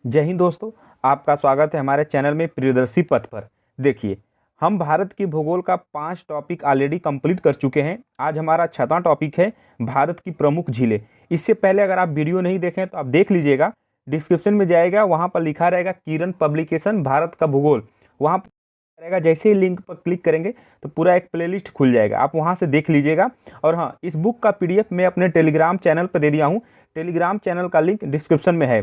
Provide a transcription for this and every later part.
जय हिंद दोस्तों। आपका स्वागत है हमारे चैनल में प्रियदर्शी पथ पर। देखिए, हम भारत की भूगोल का 5 टॉपिक ऑलरेडी कंप्लीट कर चुके हैं। आज हमारा 6वां टॉपिक है भारत की प्रमुख झीलें। इससे पहले अगर आप वीडियो नहीं देखें तो आप देख लीजिएगा, डिस्क्रिप्शन में जाएगा, वहाँ पर लिखा रहेगा किरण पब्लिकेशन भारत का भूगोल। वहाँ पर रहेगा, जैसे ही लिंक पर क्लिक करेंगे तो पूरा एक प्लेलिस्ट खुल जाएगा, आप वहाँ से देख लीजिएगा। और हाँ, इस बुक का PDF मैं अपने टेलीग्राम चैनल पर दे दिया हूँ। टेलीग्राम चैनल का लिंक डिस्क्रिप्शन में है।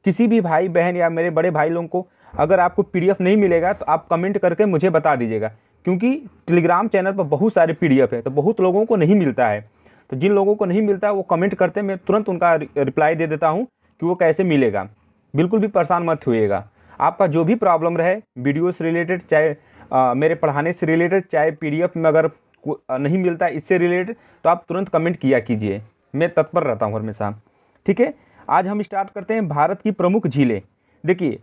किसी भी भाई बहन या मेरे बड़े भाई लोगों को अगर आपको PDF नहीं मिलेगा तो आप कमेंट करके मुझे बता दीजिएगा, क्योंकि टेलीग्राम चैनल पर बहुत सारे PDF है तो बहुत लोगों को नहीं मिलता है। तो जिन लोगों को नहीं मिलता है वो कमेंट करते हैं, मैं तुरंत उनका रिप्लाई दे देता हूँ कि वो कैसे मिलेगा। बिल्कुल भी परेशान मत होइएगा। आपका जो भी प्रॉब्लम रहे वीडियो से रिलेटेड, चाहे मेरे पढ़ाने से रिलेटेड, चाहे PDF में अगर नहीं मिलता है इससे रिलेटेड, तो आप तुरंत कमेंट किया कीजिए, मैं तत्पर रहता हूँ हमेशा। ठीक है, आज हम स्टार्ट करते हैं भारत की प्रमुख झीलें। देखिए,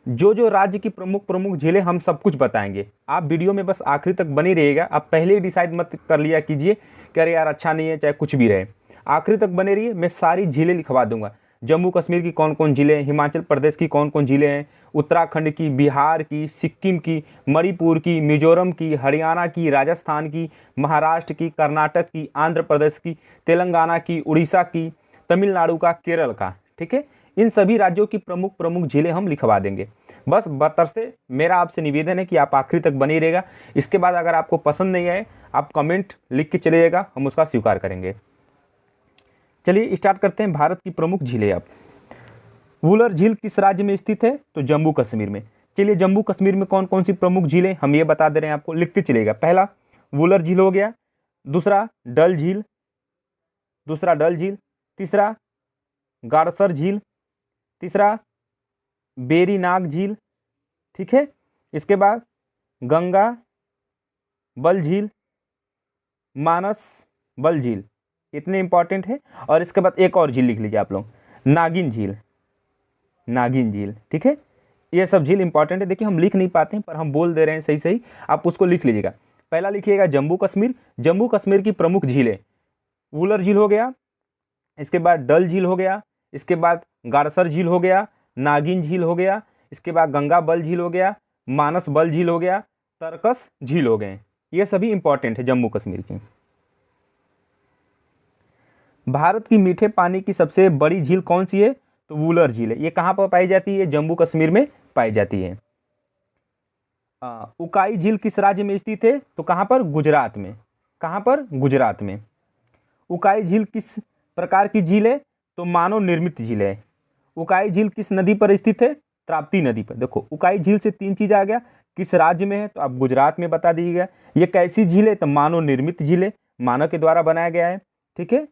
जो राज्य की प्रमुख प्रमुख झीलें हम सब कुछ बताएंगे। आप वीडियो में बस आखिरी तक बनी रहिएगा। आप पहले ही डिसाइड मत कर लिया कीजिए कि अरे यार अच्छा नहीं है, चाहे कुछ भी रहे। आखिरी तक बने रहिए, मैं सारी झीलें लिखवा दूंगा। जम्मू कश्मीर की कौन कौन झीलें, हिमाचल प्रदेश की कौन कौन झीलें हैं, उत्तराखंड की, बिहार की, सिक्किम की, मणिपुर की, मिजोरम की, हरियाणा की, राजस्थान की, महाराष्ट्र की, कर्नाटक की, आंध्र प्रदेश की, तेलंगाना की, उड़ीसा की, तमिलनाडु का, केरल का। ठीक है, इन सभी राज्यों की प्रमुख प्रमुख झीलें हम लिखवा देंगे। बस बतर से मेरा आपसे निवेदन है कि आप आखिरी तक बने रहेगा। इसके बाद अगर आपको पसंद नहीं आए, आप कमेंट लिख के चले जाएगा, हम उसका स्वीकार करेंगे। चलिए स्टार्ट करते हैं भारत की प्रमुख झीलें। अब वुलर झील किस राज्य में स्थित है? तो जम्मू कश्मीर में। चलिए, जम्मू कश्मीर में कौन कौन सी प्रमुख झीलें हम ये बता दे रहे हैं आपको, लिखते चलेगा। पहला वुलर झील हो गया, दूसरा डल झील, तीसरा गाड़सर झील, तीसरा बेरीनाग झील। ठीक है, इसके बाद गंगा बल झील, मानस बल झील, इतने इंपॉर्टेंट है। और इसके बाद एक और झील लिख लीजिए आप लोग, नागिन झील, नागिन झील। ठीक है, ये सब झील इंपॉर्टेंट है। देखिए, हम लिख नहीं पाते हैं पर हम बोल दे रहे हैं सही सही, आप उसको लिख लीजिएगा। पहला लिखिएगा जम्मू कश्मीर। जम्मू कश्मीर की प्रमुख झीलें, वुलर झील हो गया, इसके बाद डल झील हो गया, इसके बाद गाड़सर झील हो गया, नागिन झील हो गया, इसके बाद गंगा बल झील हो गया, मानस बल झील हो गया, तरकस झील हो गए। ये सभी इंपॉर्टेंट है जम्मू कश्मीर की। भारत की मीठे पानी की सबसे बड़ी झील कौन सी है? तो वुलर झील है। ये कहाँ पर पाई जाती है? जम्मू कश्मीर में पाई जाती है। उकाई झील किस राज्य में स्थित है? तो कहाँ पर? गुजरात में। कहाँ पर? गुजरात में। उकाई झील किस प्रकार की झील है? तो मानव निर्मित झील है। उकाई झील किस नदी पर स्थित है? ताप्ती नदी पर। देखो, उकाई झील से 3 चीज आ गया। किस राज्य में है? तो आप गुजरात में बता दीजिएगा। ये कैसी झील है? तो मानव निर्मित झील है, मानव के द्वारा बनाया गया है। ठीक है,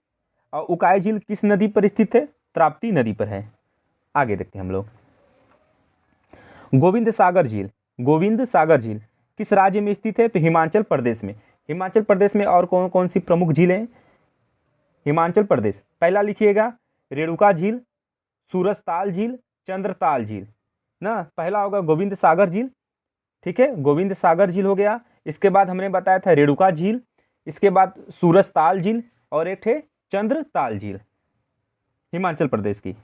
और उकाई झील किस नदी पर स्थित है? ताप्ती नदी पर है। आगे देखते हैं हम लोग। गोविंद सागर झील, गोविंद सागर झील किस राज्य में स्थित है? तो हिमाचल प्रदेश में। हिमाचल प्रदेश में और कौन कौन सी प्रमुख झीलें हैं? हिमाचल प्रदेश, पहला लिखिएगा रेणुका झील, सूरजताल झील, चंद्रताल झील ना। पहला होगा गोविंद सागर झील। ठीक है, गोविंद सागर झील हो गया। इसके बाद हमने बताया था रेणुका झील, इसके बाद सूरजताल झील, और एक है चंद्रताल झील, हिमाचल प्रदेश की।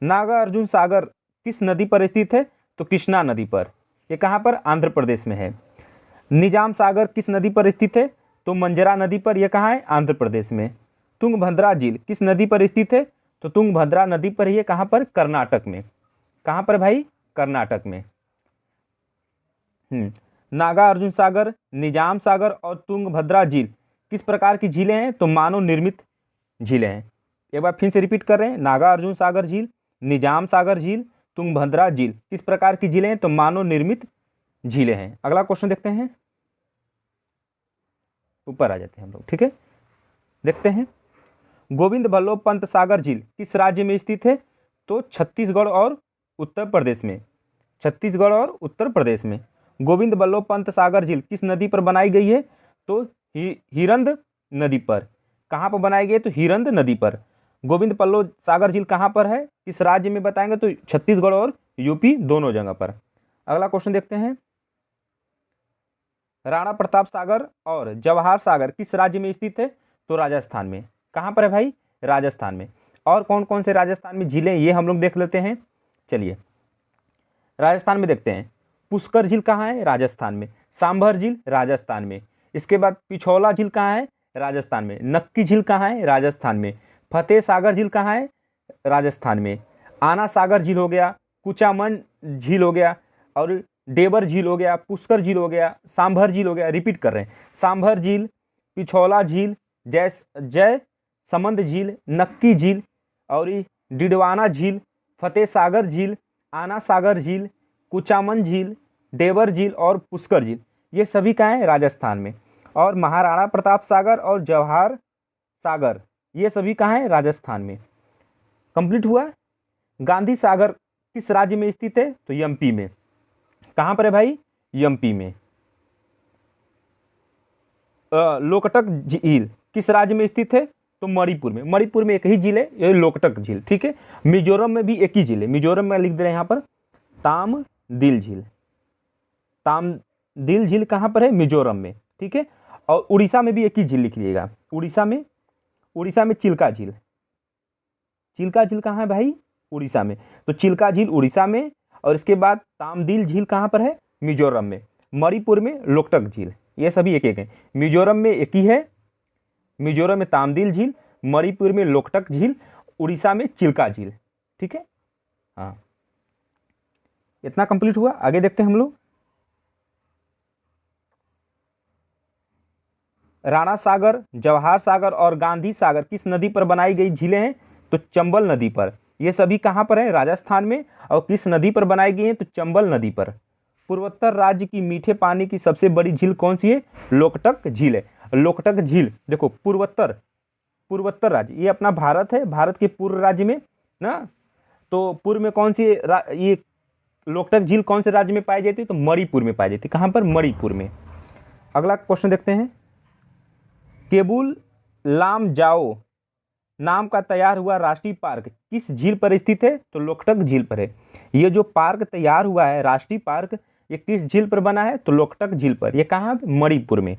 नागार्जुन सागर किस नदी पर स्थित है? तो कृष्णा नदी पर। ये कहाँ पर? आंध्र प्रदेश में है। निजाम सागर किस नदी पर स्थित है? तो मंजरा नदी पर। यह कहाँ है? आंध्र प्रदेश में। तुंगभद्रा झील किस नदी पर स्थित है? तो तुंगभद्रा नदी पर ही है। कहाँ पर? कर्नाटक में। कहाँ पर भाई? कर्नाटक में। नागार्जुन सागर, निजाम सागर और तुंगभद्रा झील किस प्रकार की झीलें हैं? तो मानव निर्मित झीलें हैं। एक बार फिर से रिपीट कर रहे हैं, नागार्जुन सागर झील, निजाम सागर झील, तुंगभद्रा झील किस प्रकार की झीलें हैं? तो मानव निर्मित झीलें हैं। अगला क्वेश्चन देखते हैं, ऊपर आ जाते हैं हम लोग। ठीक है, देखते हैं। गोविंद बल्लभ पंत सागर झील किस राज्य में स्थित है? तो छत्तीसगढ़ और उत्तर प्रदेश में। छत्तीसगढ़ और उत्तर प्रदेश में। गोविंद बल्लभ पंत सागर झील किस नदी पर बनाई गई है? तो हिरंद नदी पर। कहाँ पर बनाई गई है? तो हिरंद नदी पर। गोविंद बल्लभ सागर झील कहाँ पर है? किस राज्य में बताएंगे? तो छत्तीसगढ़ और यूपी दोनों जगह पर। अगला क्वेश्चन देखते हैं। राणा प्रताप सागर और जवाहर सागर किस राज्य में स्थित है? तो राजस्थान में। कहाँ पर है भाई? राजस्थान में। और कौन कौन से राजस्थान में झीलें ये हम लोग देख लेते हैं। चलिए राजस्थान में देखते हैं। पुष्कर झील कहाँ है? राजस्थान में। सांभर झील राजस्थान में। इसके बाद पिछौला झील कहाँ है? राजस्थान में। नक्की झील कहाँ है? राजस्थान में। फतेह सागर झील कहाँ है? राजस्थान में। आना सागर झील हो गया, कुचामन झील हो गया, और डेबर झील हो गया, पुष्कर झील हो गया, सांभर झील हो गया। रिपीट कर रहे हैं, सांभर झील, पिछौला झील, जय समंद झील, नक्की झील, और डिडवाना झील, फतेह सागर झील, आना सागर झील, कुचामन झील, डेबर झील और पुष्कर झील, ये सभी कहाँ हैं? राजस्थान में। और महाराणा प्रताप सागर और जवाहर सागर, ये सभी कहाँ हैं? राजस्थान में। कंप्लीट हुआ। गांधी सागर किस राज्य में स्थित है? तो एमपी में। कहाँ पर है भाई? एमपी में। लोकटक झील किस राज्य में स्थित है? तो मणिपुर में। मणिपुर में एक ही झील है, ये लोकटक झील। ठीक है। मिजोरम में भी एक ही झील है। मिजोरम में लिख दे रहे हैं यहाँ पर तामदिल झील। तामदिल झील कहाँ पर है? मिजोरम में। ठीक है। और उड़ीसा में भी एक ही झील लिख लीजिएगा। उड़ीसा में चिल्का झील। चिल्का झील कहाँ है भाई? उड़ीसा में। तो चिल्का झील उड़ीसा में, और इसके बाद तामदिल झील कहाँ पर है? मिजोरम में। मणिपुर में लोकटक झील। ये सभी एक एक हैं। मिजोरम में एक ही है, मिजोरम में तामदिल झील, मणिपुर में लोकटक झील, उड़ीसा में चिल्का झील। ठीक है। हाँ, इतना कंप्लीट हुआ। आगे देखते हैं हम लोग। राणा सागर, जवाहर सागर और गांधी सागर किस नदी पर बनाई गई झीलें हैं? तो चंबल नदी पर। ये सभी कहाँ पर है? राजस्थान में। और किस नदी पर बनाई गई हैं? तो चंबल नदी पर। पूर्वोत्तर राज्य की मीठे पानी की सबसे बड़ी झील कौन सी है? लोकटक झील है। लोकटक झील देखो, पूर्वोत्तर राज्य, ये अपना भारत है, भारत के पूर्व राज्य में ना। तो पूर्व में कौन सी ये लोकटक झील कौन से राज्य में पाई जाती है? तो मणिपुर में पाई जाती है। कहाँ पर? मणिपुर में। अगला क्वेश्चन देखते हैं। केबुल लामजाओ नाम का तैयार हुआ राष्ट्रीय पार्क किस झील पर स्थित है? तो लोकटक झील पर है। ये जो पार्क तैयार हुआ है राष्ट्रीय पार्क, ये किस झील पर बना है? तो लोकटक झील पर। ये कहाँ? मणिपुर में।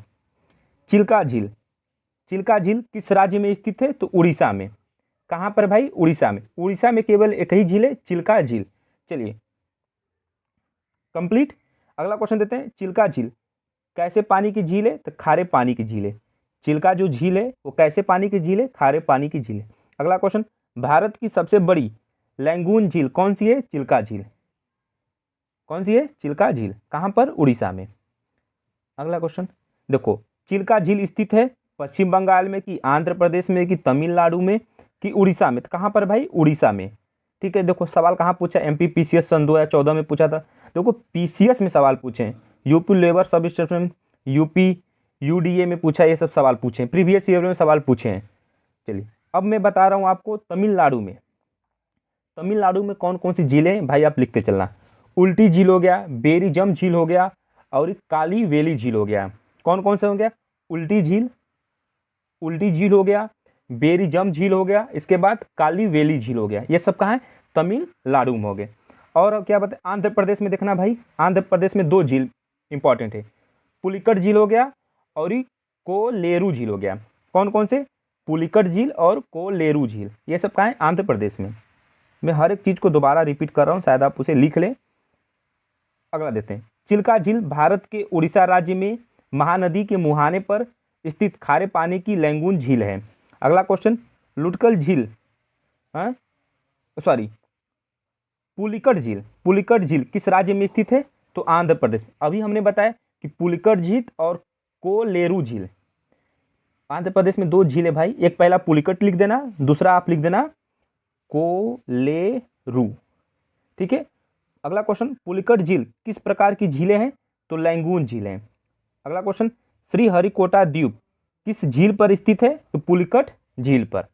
चिल्का झील, चिल्का झील किस राज्य में स्थित है? तो उड़ीसा में। कहाँ पर भाई? उड़ीसा में। उड़ीसा में केवल एक ही झील है, चिल्का झील। चलिए कंप्लीट। अगला क्वेश्चन देते हैं। चिल्का झील कैसे पानी की झील है? तो खारे पानी की झील है। चिल्का जो झील है वो कैसे पानी की झील है? खारे पानी की झील है। अगला क्वेश्चन, भारत की सबसे बड़ी लैंगून झील कौन सी है? चिल्का झील। कौन सी है? चिल्का झील। कहाँ पर? उड़ीसा में। अगला क्वेश्चन देखो, चिल्का झील स्थित है पश्चिम बंगाल में कि आंध्र प्रदेश में कि तमिलनाडु में कि उड़ीसा में? तो कहाँ पर भाई? उड़ीसा में। ठीक है। देखो सवाल कहाँ पूछा? एमपी पीसीएस सन 2014 में पूछा था। देखो पीसीएस में सवाल पूछे हैं, UP labour sub station, UP UDA में पूछा, ये सब सवाल पूछे हैं, प्रीवियस ईयर में सवाल पूछे हैं। चलिए अब मैं बता रहा हूँ आपको तमिलनाडु में। तमिलनाडु में कौन कौन सी झीलें हैं भाई, आप लिखते चलना। उल्टी झील हो गया, बेरीजम झील हो गया, और काली वेली झील हो गया। कौन कौन से हो गया? उल्टी झील हो गया, बेरीजम झील हो गया, इसके बाद काली वेली झील हो गया। ये सब कहाँ है? तमिलनाडु में हो गए। और क्या बताए? आंध्र प्रदेश में देखना भाई, आंध्र प्रदेश में दो झील इंपॉर्टेंट है, पुलिकट झील हो गया और कोलेरू झील हो गया। कौन कौन से? पुलिकट झील और कोलेरू झील। ये सब कहाँ है? आंध्र प्रदेश में। मैं हर एक चीज़ को दोबारा रिपीट कर रहा हूँ, शायद आप उसे लिख लें। अगला देते हैं। चिल्का झील भारत के उड़ीसा राज्य में महानदी के मुहाने पर स्थित खारे पानी की लैंगून झील है। अगला क्वेश्चन, लुटकल झील पुलिकट झील किस राज्य में स्थित है? तो आंध्र प्रदेश में। अभी हमने बताया कि पुलिकट झील और कोलेरू झील, आंध्र प्रदेश में दो झील है भाई। एक पहला पुलिकट लिख देना, दूसरा आप लिख देना कोलेरू। ठीक है। अगला क्वेश्चन, पुलिकट झील किस प्रकार की झीलें हैं? तो लैंगून झील है। अगला क्वेश्चन, श्रीहरिकोटा द्वीप किस झील पर स्थित है? तो पुलिकट झील पर।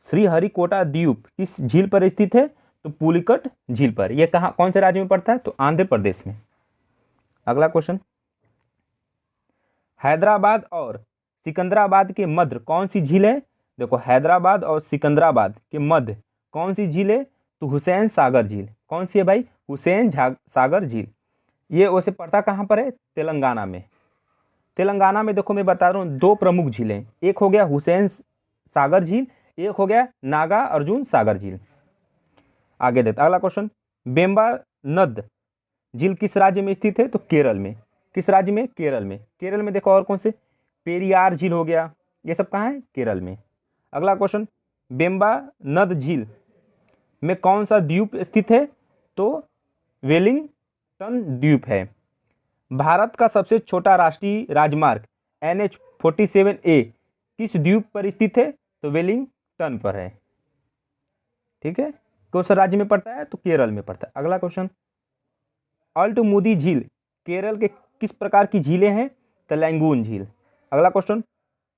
श्रीहरिकोटा द्वीप किस झील पर स्थित है? तो पुलिकट झील पर। यह कहाँ, कौन से राज्य में पड़ता है? तो आंध्र प्रदेश में। अगला क्वेश्चन, हैदराबाद और सिकंदराबाद के मध्य कौन सी झील है? देखो हैदराबाद और सिकंदराबाद के मध्य कौन सी झील है? तो हुसैन सागर झील। कौन सी है भाई? हुसैन सागर झील। ये वैसे पड़ता कहाँ पर है? तेलंगाना में। तेलंगाना में देखो मैं बता रहा हूँ दो प्रमुख झीलें, एक हो गया हुसैन सागर झील, एक हो गया नागा अर्जुन सागर झील। आगे देखते अगला क्वेश्चन, बेम्बा नद झील किस राज्य में स्थित है? तो केरल में। किस राज्य में? केरल में। केरल में देखो और कौन से, पेरियार झील हो गया, ये सब कहाँ है? केरल में। अगला क्वेश्चन, बेम्बा नद झील में कौन सा द्वीप स्थित है? तो वेलिंगटन द्वीप है। भारत का सबसे छोटा राष्ट्रीय राजमार्ग NH-47A किस द्वीप पर स्थित है? तो वेलिंगटन पर है। ठीक है, कौन सा राज्य में पड़ता है? तो केरल में पड़ता है। अगला क्वेश्चन, अल्टमुदी झील केरल के किस प्रकार की झीलें हैं? तो लैंगून झील। अगला क्वेश्चन,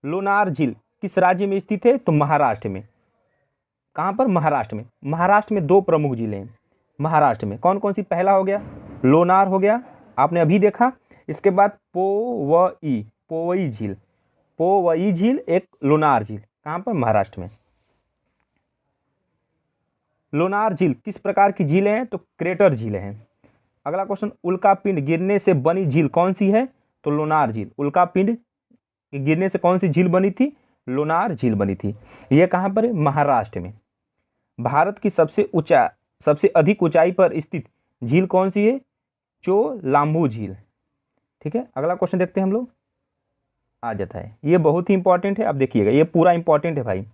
लोनार झील किस राज्य में स्थित है? तो महाराष्ट्र में। कहाँ पर? महाराष्ट्र में। महाराष्ट्र में दो प्रमुख झीलें हैं महाराष्ट्र में, कौन कौन सी? पहला हो गया लोनार हो गया, आपने अभी देखा। इसके बाद पोवई झील, पोवई झील एक लोनार झील, कहाँ पर? महाराष्ट्र में। लोनार झील किस प्रकार की झीलें हैं? तो क्रेटर झीलें हैं। अगला क्वेश्चन, उल्कापिंड गिरने से बनी झील कौन सी है? तो लोनार झील। उल्कापिंड गिरने से कौन सी झील बनी थी? लोनार झील बनी थी। यह कहाँ पर है? महाराष्ट्र में। भारत की सबसे अधिक ऊंचाई पर स्थित झील कौन सी है? चोलाम्बू झील। ठीक है, अगला क्वेश्चन देखते हैं हम लोग, आ जाता है, ये बहुत ही इंपॉर्टेंट है। अब देखिएगा, ये पूरा इंपॉर्टेंट है भाई।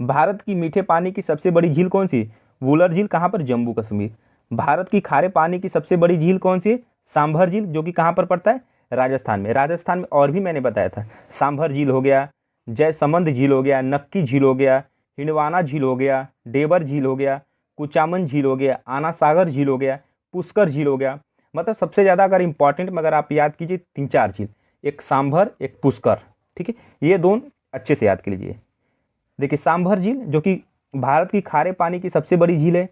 भारत की मीठे पानी की सबसे बड़ी झील कौन सी? वुलर झील, कहाँ पर? जम्मू कश्मीर। भारत की खारे पानी की सबसे बड़ी झील कौन सी है? सांभर झील, जो कि कहाँ पर पड़ता है? राजस्थान में। राजस्थान में और भी मैंने बताया था, सांभर झील हो गया, जयसमंद झील हो गया, नक्की झील हो गया, हिंडवाना झील हो गया, डेबर झील हो गया, कुचामन झील हो गया, आना सागर झील हो गया, पुष्कर झील हो गया। मतलब सबसे ज़्यादा अगर इंपॉर्टेंट में अगर आप याद कीजिए 3-4 झील, एक सांभर एक पुष्कर। ठीक है, ये दोनों अच्छे से याद कर लीजिए। देखिए सांभर झील जो कि भारत की खारे पानी की सबसे बड़ी झील है।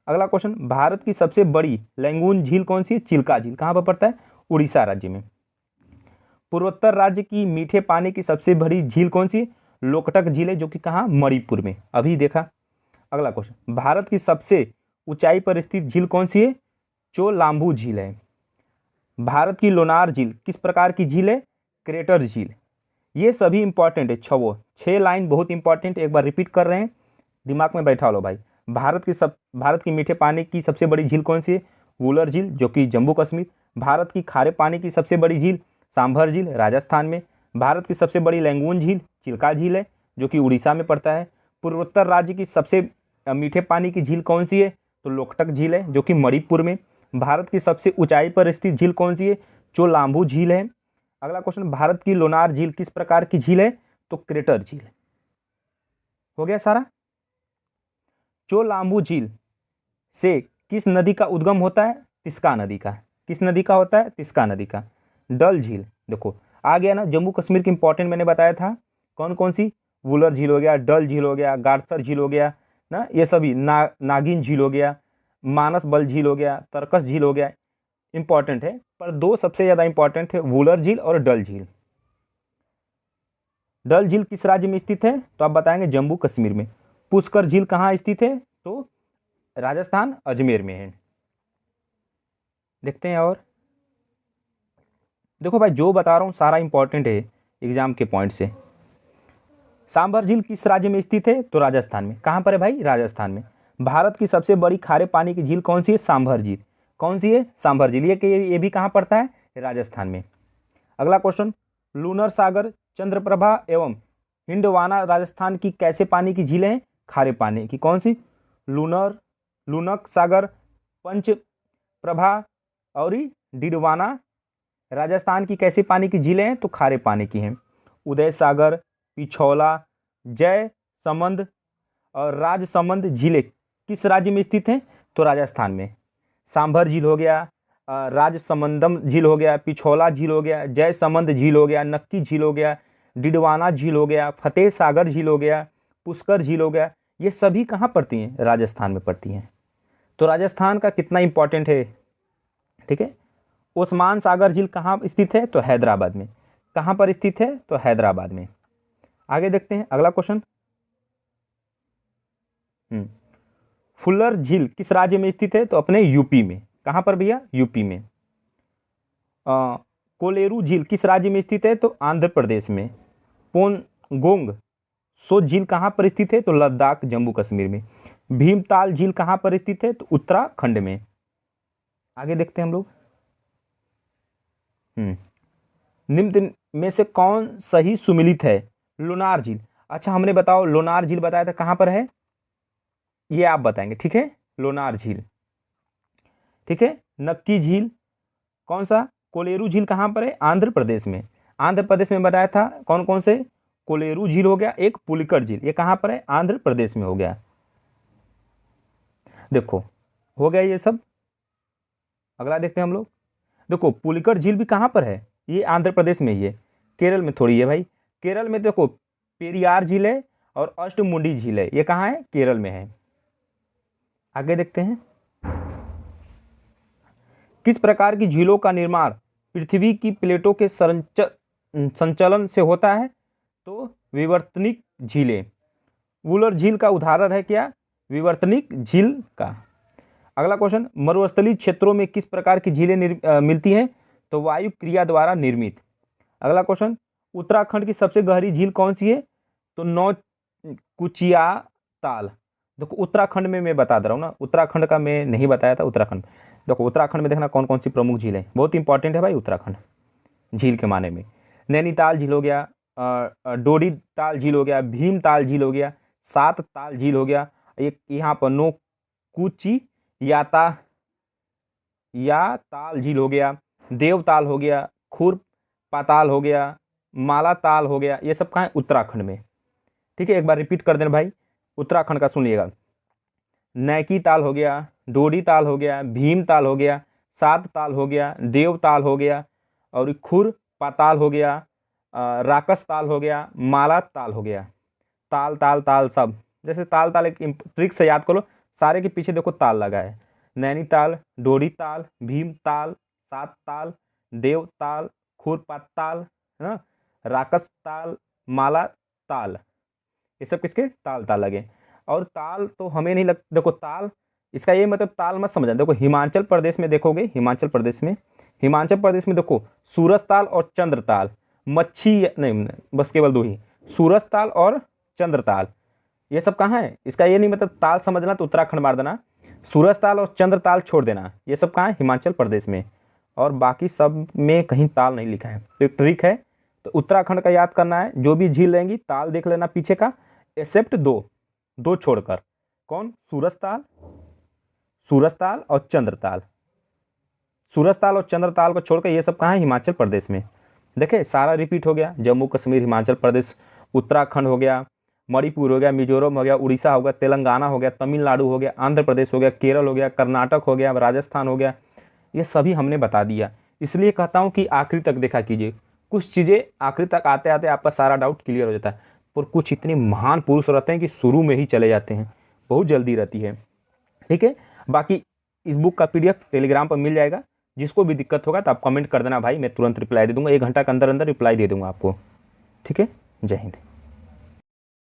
अगला क्वेश्चन, भारत की सबसे बड़ी लैंगून झील कौन सी है? चिल्का झील, कहाँ पर पड़ता है? उड़ीसा राज्य में। पूर्वोत्तर राज्य की मीठे पानी की सबसे बड़ी झील कौन सी? लोकटक झील है, जो कि कहाँ? मणिपुर में, अभी देखा। अगला क्वेश्चन, भारत की सबसे ऊंचाई पर स्थित झील कौन सी है? चोलाम्बू झील है। भारत की लोनार झील किस प्रकार की झील है? क्रेटर झील। ये सभी इंपॉर्टेंट है, 6 लाइन बहुत इंपॉर्टेंट, एक बार रिपीट कर रहे हैं, दिमाग में बैठा लो भाई। भारत की मीठे पानी की सबसे बड़ी झील कौन सी है? वुलर झील, जो कि जम्मू कश्मीर। भारत की खारे पानी की सबसे बड़ी झील सांभर झील, राजस्थान में। भारत की सबसे बड़ी लैंगून झील चिल्का झील है, जो कि उड़ीसा में पड़ता है। पूर्वोत्तर राज्य की सबसे मीठे पानी की झील कौन सी है? तो लोकटक झील है, जो कि मणिपुर में। भारत की सबसे ऊंचाई पर स्थित झील कौन सी है? चोलाम्बू झील है। अगला क्वेश्चन, भारत की लोनार झील किस प्रकार की झील है? तो क्रेटर झील। हो गया सारा। चोलाम्बू झील से किस नदी का उद्गम होता है? तिस्का नदी का। किस नदी का होता है? तिस्का नदी का। डल झील, देखो आ गया ना, जम्मू कश्मीर की इंपॉर्टेंट मैंने बताया था, कौन कौन सी? वुलर झील हो गया, डल झील हो गया, गाड़सर झील हो गया ना, ये सभी नागिन झील हो गया, मानस बल झील हो गया, तरकस झील हो गया, इंपॉर्टेंट है। पर दो सबसे ज़्यादा इंपॉर्टेंट है, वुलर झील और डल झील। डल झील किस राज्य में स्थित है? तो आप बताएंगे जम्मू कश्मीर में। पुष्कर झील कहाँ स्थित है? तो राजस्थान अजमेर में है। देखते हैं और देखो भाई, जो बता रहा हूँ सारा इंपॉर्टेंट है एग्जाम के पॉइंट से। सांभर झील किस राज्य में स्थित है? तो राजस्थान में। कहाँ पर है भाई? राजस्थान में। भारत की सबसे बड़ी खारे पानी की झील कौन सी है? सांभर झील। कौन सी है? सांभर झील। ये भी कहाँ पड़ता है? राजस्थान में। अगला क्वेश्चन, लूनर सागर, चंद्रप्रभा एवं हिंडवाना राजस्थान की कैसे पानी की झीलें हैं? खारे पानी की। कौन सी? लूनक सागर, पंचप्रभा और डिडवाना राजस्थान की कैसे पानी की झीलें हैं? तो खारे पानी की हैं। उदय सागर, पिछौला, जयसमंद और राजसमंद झीलें किस राज्य में स्थित हैं? तो राजस्थान में। सांभर झील हो गया, राजसमंदम झील हो गया, पिछौला झील हो गया, जयसमंद झील हो गया, नक्की झील हो गया, डिडवाना झील हो गया, फतेह सागर झील हो गया, पुष्कर झील हो गया। ये सभी कहाँ पड़ती हैं? राजस्थान में पड़ती हैं। तो राजस्थान का कितना इंपॉर्टेंट है। ठीक है, ओस्मान सागर झील कहाँ स्थित है? तो हैदराबाद में। कहाँ पर स्थित है? तो हैदराबाद में। आगे देखते हैं अगला क्वेश्चन, फुल्लर झील किस राज्य में स्थित है? तो अपने यूपी में। कहाँ पर भैया? यूपी में। कोलेरू झील किस राज्य में स्थित है? तो आंध्र प्रदेश में। पोनगोंग सो झील कहाँ पर स्थित है? तो लद्दाख जम्मू कश्मीर में। भीमताल झील कहाँ पर स्थित है? तो उत्तराखंड में। आगे देखते हैं हम लोग। निम्न में से कौन सही सुमिलित है? लोनार झील। अच्छा हमने बताओ लोनार झील बताया था कहाँ पर है, ये आप बताएंगे, ठीक है। लोनार झील, ठीक है। नक्की झील कौन सा? कोलेरू झील कहाँ पर है? आंध्र प्रदेश में। आंध्र प्रदेश में बताया था कौन कौन से? कोलेरू झील हो गया, एक पुलिकट झील, ये कहाँ पर है? आंध्र प्रदेश में हो गया। देखो हो गया ये सब। अगला देखते हैं हम लोग। देखो पुलिकट झील भी कहाँ पर है? ये आंध्र प्रदेश में ही है, केरल में थोड़ी है भाई। केरल में देखो पेरियार झील है और अष्टमुंडी झील है, ये कहाँ है? केरल में है। आगे देखते हैं। किस प्रकार की झीलों का निर्माण पृथ्वी की प्लेटों के संचलन से होता है? तो विवर्तनिक झीलें। वुलर झील का उदाहरण है क्या? विवर्तनिक झील का। अगला क्वेश्चन, मरुस्थलीय क्षेत्रों में किस प्रकार की झीलें मिलती हैं? तो वायु क्रिया द्वारा निर्मित। अगला क्वेश्चन, उत्तराखंड की सबसे गहरी झील कौन सी है? तो नौ कुचिया ताल। देखो उत्तराखंड में मैं बता दे रहा हूँ ना, उत्तराखंड का मैं नहीं बताया था। उत्तराखंड देखो, उत्तराखंड में देखना कौन कौन सी प्रमुख झील है, बहुत इंपॉर्टेंट है भाई उत्तराखंड झील के माने में। नैनीताल झील हो गया, डोडी ताल झील हो गया, भीमताल झील हो गया, सात ताल झील हो गया, एक यहाँ पर नो कुची या ताल झील हो गया, देवताल हो गया, खुर पाताल हो गया, माला ताल हो गया, ये सब कहाँ है? उत्तराखंड में, ठीक है। एक बार रिपीट कर देना भाई, उत्तराखंड का सुनिएगा। नैकी ताल हो गया, डोडी ताल हो गया, भीम ताल हो गया, सात ताल हो गया, देव ताल हो गया, और खुर पाताल हो गया, राकस ताल हो गया, माला ताल हो गया। ताल ताल ताल सब, जैसे ताल ताल एक ट्रिक से याद करो, सारे के पीछे देखो ताल लगा है। नैनीताल, डोडी ताल, भीम ताल, सात ताल, देव ताल, खुर पाताल, है ना, राकस ताल, माला ताल, ये सब किसके? ताल ताल लगे। और ताल तो हमें नहीं लग, देखो ताल इसका ये मतलब ताल मत समझना। देखो हिमाचल प्रदेश में देखोगे, हिमाचल प्रदेश में देखो सूरज ताल और चंद्र ताल, मच्छी नहीं, बस केवल दो ही, सूरज ताल और चंद्र ताल, ये सब कहाँ है? इसका ये नहीं मतलब ताल समझना तो उत्तराखंड मार देना, सूरज ताल और चंद्र ताल छोड़ देना, ये सब कहाँ है? हिमाचल प्रदेश में। और बाकी सब में कहीं ताल नहीं लिखा है, तो एक ट्रिक है, तो उत्तराखंड का याद करना है। जो भी झील रहेंगी ताल देख लेना पीछे का, एक्सेप्ट दो छोड़कर। कौन? सूरज ताल और चंद्र ताल। सूरज ताल और चंद्र ताल को छोड़कर ये सब कहाँ है? हिमाचल प्रदेश में। देखे सारा रिपीट हो गया, जम्मू कश्मीर, हिमाचल प्रदेश, उत्तराखंड हो गया, मणिपुर हो गया, मिजोरम हो गया, उड़ीसा हो गया, तेलंगाना हो गया, तमिलनाडु हो गया, आंध्र प्रदेश हो गया, केरल हो गया, कर्नाटक हो गया, राजस्थान हो गया, ये सभी हमने बता दिया। इसलिए कहता हूँ कि आखिरी तक देखा कीजिए, कुछ चीज़ें आखिरी तक आते आते आपका सारा डाउट क्लियर हो जाता है। और कुछ इतने महान पुरुष रहते हैं कि शुरू में ही चले जाते हैं, बहुत जल्दी रहती है, ठीक है। बाकी इस बुक का PDF टेलीग्राम पर मिल जाएगा, जिसको भी दिक्कत होगा तो आप कमेंट कर देना भाई, मैं तुरंत रिप्लाई दे दूँगा, 1 घंटा के अंदर अंदर रिप्लाई दे दूँगा आपको, ठीक है। जय हिंद।